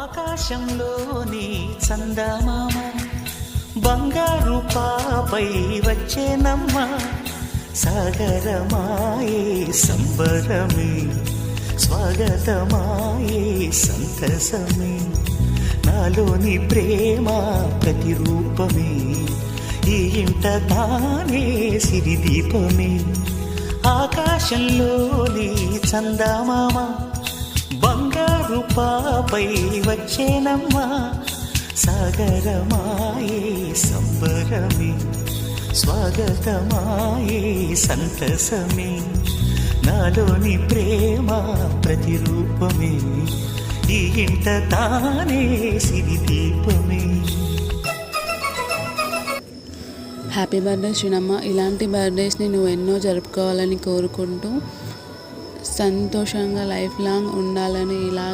ఆకాశంలోని చందమామ బంగారు పాపై వచ్చేనమ్మ సాగరమాయే సంబరమే స్వాగతమాయే సంతసమే నాలోని ప్రేమ ప్రతిరూపమే ఈ ఇంట తానే సిరిదీపమే ఆకాశంలోని చందమామ బంగారు పాపై వచ్చేనమ్మా సాగరమాయే సంబరమే స్వాగతమాయే సంతసమే నాలోని ప్రేమ ప్రతిరూపమే ఈ ఇంట తానే సిరిదీపమే. Happy birthday శ్రీనమ్మ. ఇలాంటి బర్త్డేస్ని నువ్వు ఎన్నో జరుపుకోవాలని కోరుకుంటూ సంతోషంగా లైఫ్ లాంగ్ ఉండాలని ఇలా